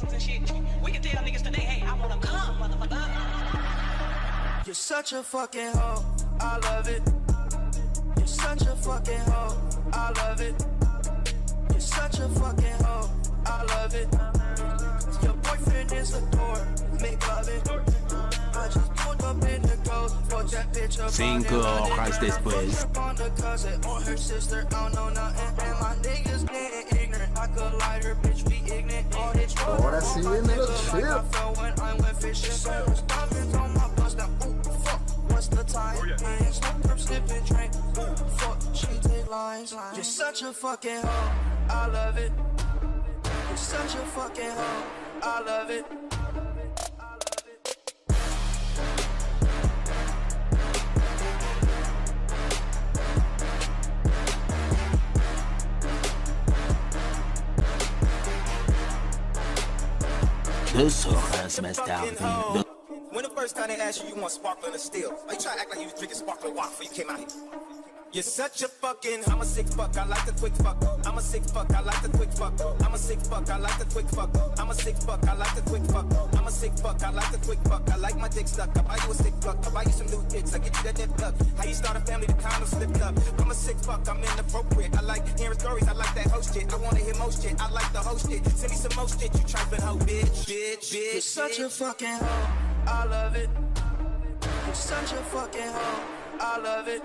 orgasms and shit. We can tell niggas today, hey, I wanna come, motherfucker. You're such a fucking hoe, I love it. You're such a fucking hoe, I love it. You're such a fucking hoe, I love it. Your boyfriend is a dork, make love it. I just pulled up in the ghost, fuck that bitch up. 5 horas después. On the cousin or her sister, I don't know nothing. And my niggas getting ignorant. I could lie her, bitch, we ignorant. All this Ahora sí viene el I chip. felt when I went fishing. Diamonds on my bust now. Ooh, fuck, what's the time? Man, smoke her, sip and drink. Ooh, fuck, she take lines. You're such a fucking hoe, I love it. You're such a fucking hoe, I love it. Dos horas más tarde. When the first time they asked you, you want sparkling or still? Why you try to act like you was drinking sparkling water before you came out here? You're such a fucking, I'm a sick fuck, I like the quick fuck. I'm a sick fuck, I like the quick fuck. I'm a sick fuck, I like the quick fuck. I'm a sick fuck, I like the quick fuck. I'm a sick fuck, I like the quick fuck. I like my dick stuck. I buy you a sick fuck, I buy you some new dicks. I get you that dip up. How you start a family, the condom slipped up. I'm a sick fuck, I'm inappropriate. I like hearing stories, I like that host shit. I wanna hear most shit, I like the host shit. Send me some most shit, you trippin' hoe, bitch, bitch, bitch. You're such a fucking hoe, I love it. You're such a fucking hoe, I love it.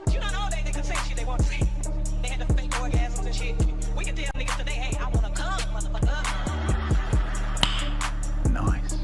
You know all they can say shit they want to say. They had the fake orgasms and shit. We can tell niggas today, hey, I wanna come, motherfucker. Nice.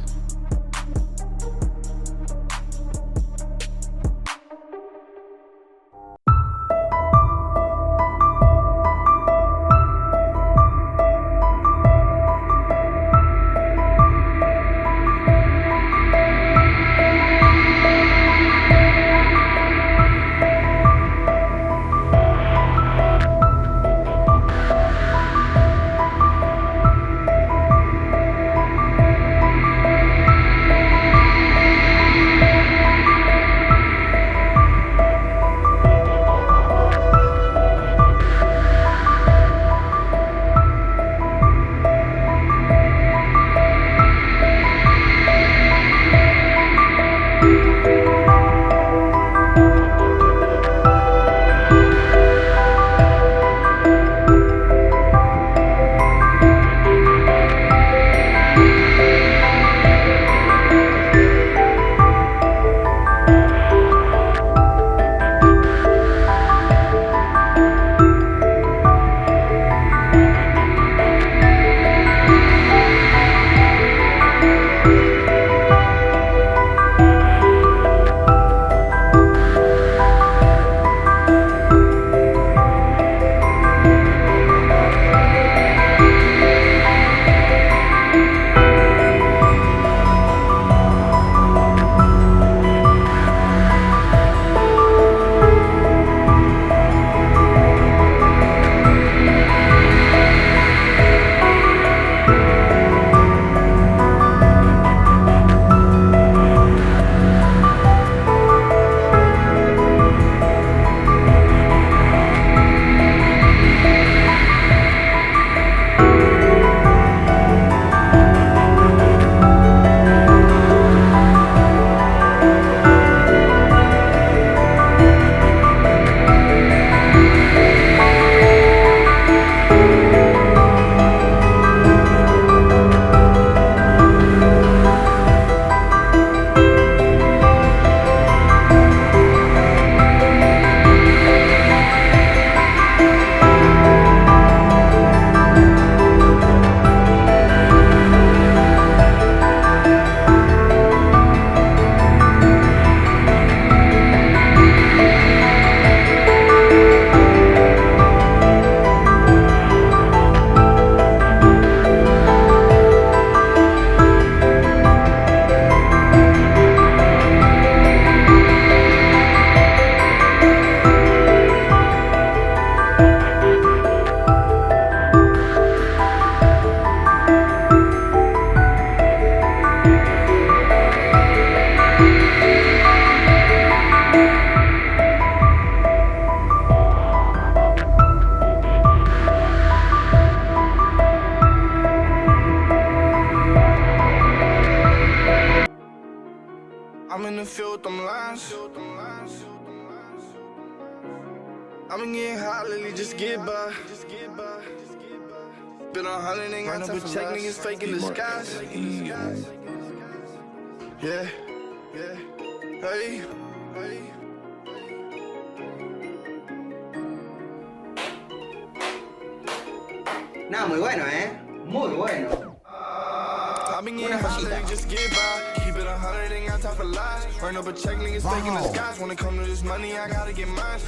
in the field with them lines. I've been getting hot lately, just get by. Been on 100, ain't got time for check niggas fake in disguise. Yeah, hey. No, muy bueno, muy bueno. I've been getting hot lately, just get by. Keep it 100, ain't got time for lies. Run up a check, niggas fake in disguise. When it come to this money, I gotta get mine.